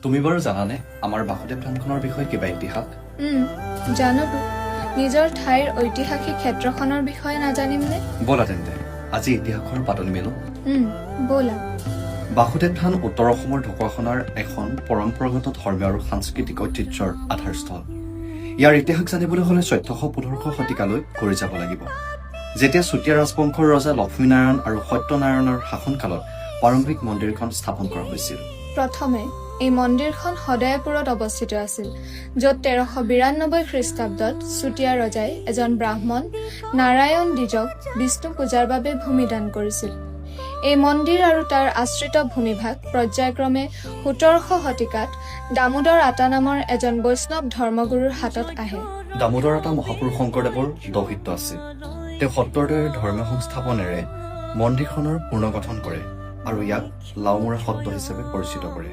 তুমি বাৰু জানানে আমাৰ বাসুদেৱ থানখনৰ বিষয়ে কিবা ইতিহাস? জানোতো। নিজৰ ঠাইৰ ঐতিহাসিক ক্ষেত্ৰখনৰ বিষয়ে নাজানিমনে? ব'লা তেন্তে আজি ইতিহাসৰ পাতনি মেলো। ব'লা। বাসুদেৱ থান উত্তৰ অসমৰ ঢকুৱাখনাৰ এখন পৰম্পৰাগত ধৰ্মীয় আৰু সাংস্কৃতিক ঐতিহ্যৰ আধাৰস্থল। ইয়াৰ ইতিহাস জানিবলৈ হলে 1400-1500 শতিকালৈ ঘূৰি যাব লাগিব, যেতিয়া চুতীয়া ৰাজবংশৰ ৰজা লক্ষ্মীনাৰায়ণ আৰু সত্যনাৰায়ণৰ শাসনকালত প্ৰাৰম্ভিক মন্দিৰখন স্থাপন কৰা হৈছিল। প্ৰথমে এই মন্দিৰখন সদায়পুৰত অৱস্থিত আছিল, য'ত 1392 খ্ৰীষ্টাব্দত চুতীয়া ৰজাই এজন ব্ৰাহ্মণ নাৰায়ণ দ্বিজক বিষ্ণু পূজাৰ বাবে ভূমিদান কৰিছিল। এই মন্দিৰ আৰু তাৰ আশ্ৰিত ভূমিভাগ পৰ্যায়ক্ৰমে 1700 শতিকাত দামোদৰ আতা নামৰ এজন বৈষ্ণৱ ধৰ্মগুৰুৰ হাতত আহে। দামোদৰ আতা মহাপুৰুষ শংকৰদেৱৰ দৌহিত্ৰ আছিল। তেওঁ সত্ৰৰ দৰে ধৰ্মীয় সংস্থাপনেৰে মন্দিৰখনৰ পুনৰ্গঠন কৰে আৰু ইয়াক লাওমুৰা সত্ৰ হিচাপে পৰিচিত কৰে।